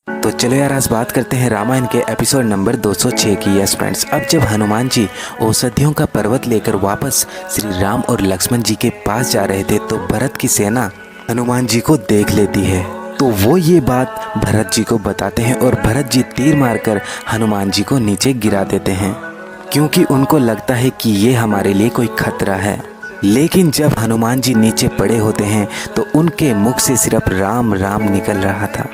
तो चलो यार आज बात करते हैं रामायण के एपिसोड नंबर 206 की। यस फ्रेंड्स, अब जब हनुमान जी औषधियों का पर्वत लेकर वापस श्री राम और लक्ष्मण जी के पास जा रहे थे तो भरत की सेना हनुमान जी को देख लेती है। तो वो ये बात भरत जी को बताते हैं और भरत जी तीर मारकर हनुमान जी को नीचे गिरा देते हैं, क्योंकि उनको लगता है कि ये हमारे लिए कोई खतरा है। लेकिन जब हनुमान जी नीचे पड़े होते हैं तो उनके मुख से सिर्फ राम राम निकल रहा था।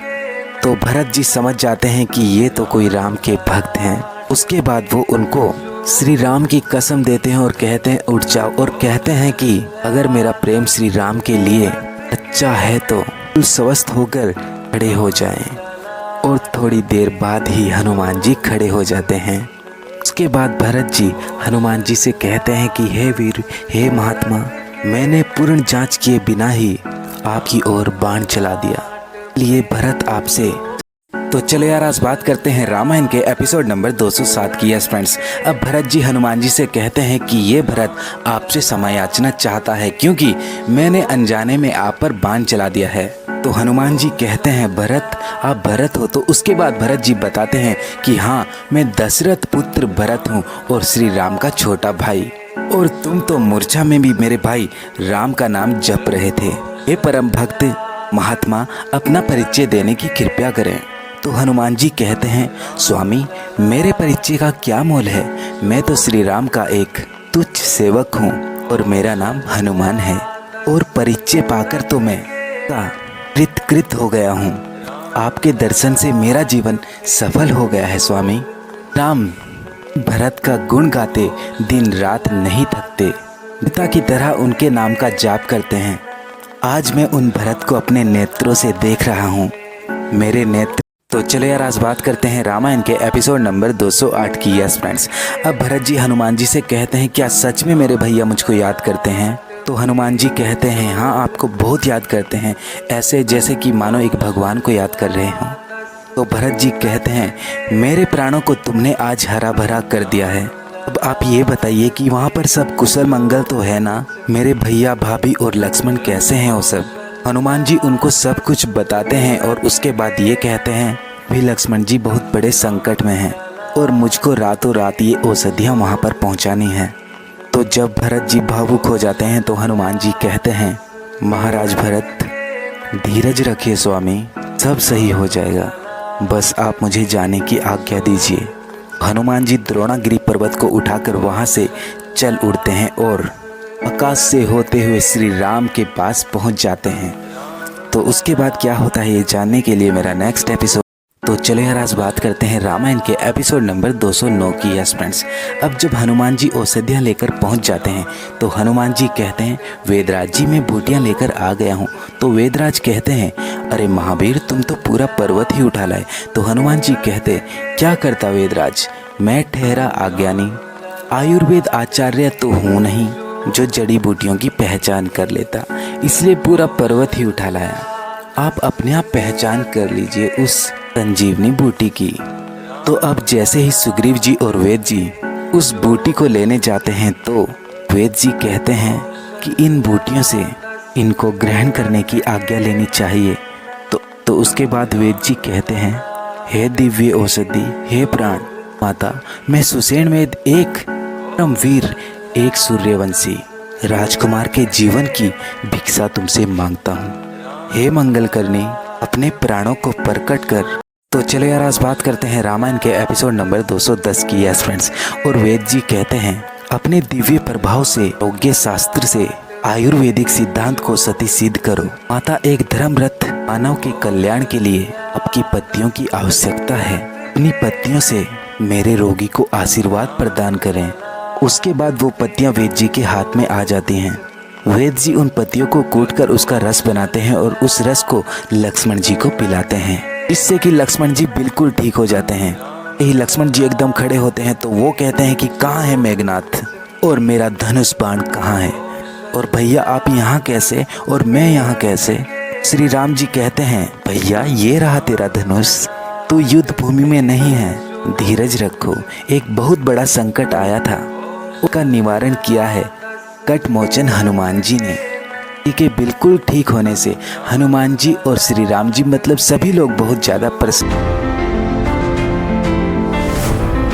तो भरत जी समझ जाते हैं कि ये तो कोई राम के भक्त हैं। उसके बाद वो उनको श्री राम की कसम देते हैं और कहते हैं उठ जाओ, और कहते हैं कि अगर मेरा प्रेम श्री राम के लिए अच्छा है तो स्वस्थ होकर खड़े हो जाएं। और थोड़ी देर बाद ही हनुमान जी खड़े हो जाते हैं। उसके बाद भरत जी हनुमान जी से कहते हैं कि हे वीर, हे महात्मा, मैंने पूर्ण जांच किए बिना ही आपकी ओर बाण चला दिया, लिए भरत आपसे। तो चलो यार आज बात करते हैं रामायण के एपिसोड नंबर 207 की। यस फ्रेंड्स, अब भरत जी हनुमान जी से कहते हैं कि ये भरत आपसे क्षमा याचना चाहता है क्योंकि मैंने अनजाने में आप पर बाण चला दिया है। तो हनुमान जी कहते हैं भरत, आप भरत हो? तो उसके बाद भरत जी बताते हैं कि हाँ, मैं दशरथ पुत्र भरत हूँ और श्री राम का छोटा भाई, और तुम तो मूर्छा में भी मेरे भाई राम का नाम जप रहे थे। हे परम भक्त महात्मा, अपना परिचय देने की कृपया करें। तो हनुमान जी कहते हैं स्वामी, मेरे परिचय का क्या मोल है? मैं तो श्री राम का एक तुच्छ सेवक हूँ और मेरा नाम हनुमान है, और परिचय पाकर तो मैं कृत हो गया हूँ। आपके दर्शन से मेरा जीवन सफल हो गया है स्वामी। राम भरत का गुण गाते दिन रात नहीं थकते, पिता की तरह उनके नाम का जाप करते हैं। आज मैं उन भरत को अपने नेत्रों से देख रहा हूँ, मेरे नेत्र। तो चलो यार आज बात करते हैं रामायण के एपिसोड नंबर 208 की। यस फ्रेंड्स, अब भरत जी हनुमान जी से कहते हैं क्या सच में मेरे भैया मुझको याद करते हैं? तो हनुमान जी कहते हैं हाँ, आपको बहुत याद करते हैं, ऐसे जैसे कि मानो एक भगवान को याद कर रहे हों। तो भरत जी कहते हैं मेरे प्राणों को तुमने आज हरा भरा कर दिया है। अब आप ये बताइए कि वहाँ पर सब कुशल मंगल तो है ना? मेरे भैया भाभी और लक्ष्मण कैसे हैं वो सब? हनुमान जी उनको सब कुछ बताते हैं और उसके बाद ये कहते हैं भी लक्ष्मण जी बहुत बड़े संकट में हैं और मुझको रातों रात ये औषधियाँ वहाँ पर पहुँचानी हैं। तो जब भरत जी भावुक हो जाते हैं तो हनुमान जी कहते हैं महाराज भरत, धीरज रखिए स्वामी, सब सही हो जाएगा, बस आप मुझे जाने की आज्ञा दीजिए। हनुमान जी द्रोणागिरी पर्वत को उठाकर वहाँ से चल उड़ते हैं और आकाश से होते हुए श्री राम के पास पहुंच जाते हैं। तो उसके बाद क्या होता है ये जानने के लिए मेरा नेक्स्ट एपिसोड। तो चलो यार आज बात करते हैं रामायण के एपिसोड नंबर 209 की। यस फ्रेंड्स, अब जब हनुमान जी औषधियाँ लेकर पहुंच जाते हैं तो हनुमान जी कहते हैं वेदराज जी, मैं बूटियाँ लेकर आ गया हूँ। तो वेदराज कहते हैं अरे महावीर, तुम तो पूरा पर्वत ही उठा लाए। तो हनुमान जी कहते क्या करता वेदराज, मैं ठहरा अज्ञानी, आयुर्वेद आचार्य तो हूँ नहीं जो जड़ी बूटियों की पहचान कर लेता, इसलिए पूरा पर्वत ही उठा लाया। आप अपने आप पहचान कर लीजिए उस संजीवनी बूटी की। तो अब जैसे ही सुग्रीव जी और वेद जी उस बूटी को लेने जाते हैं तो वेद जी कहते हैं कि इन बूटियों से इनको ग्रहण करने की आज्ञा लेनी चाहिए। तो उसके बाद वेद जी कहते हैं हे दिव्य औषधि, हे प्राण माता, मैं सुषेण वेद, एक परमवीर, एक सूर्यवंशी राजकुमार के जीवन की भिक्षा तुमसे मांगता हूँ। हे मंगल करनी, अपने प्राणों को प्रकट कर। तो चलो यार आज बात करते हैं रामायण के एपिसोड नंबर 210 की। यस फ्रेंड्स, और वेद जी कहते हैं अपने दिव्य प्रभाव से योग्य शास्त्र से आयुर्वेदिक सिद्धांत को सती सिद्ध करो। माता, एक धर्मरत मानव के कल्याण के लिए आपकी पत्तियों की आवश्यकता है। अपनी पत्तियों से मेरे रोगी को आशीर्वाद प्रदान करें। उसके बाद वो पत्तियां वेद जी के हाथ में आ जाती हैं। वेद जी उन पत्तियों को कूटकर उसका रस बनाते हैं और उस रस को लक्ष्मण जी को पिलाते हैं, इससे कि लक्ष्मण जी बिल्कुल ठीक हो जाते हैं। यही लक्ष्मण जी एकदम खड़े होते हैं तो वो कहते हैं कि कहाँ है मेघनाथ, और मेरा धनुष बाण कहाँ है, और भैया आप यहाँ कैसे और मैं यहाँ कैसे? श्री राम जी कहते हैं भैया ये रहा तेरा धनुष, तू युद्ध भूमि में नहीं है, धीरज रखो, एक बहुत बड़ा संकट आया था, उसका निवारण किया है कटमोचन हनुमान जी ने। के बिल्कुल ठीक होने से हनुमान जी और श्री राम जी मतलब सभी लोग बहुत ज़्यादा प्रसन्न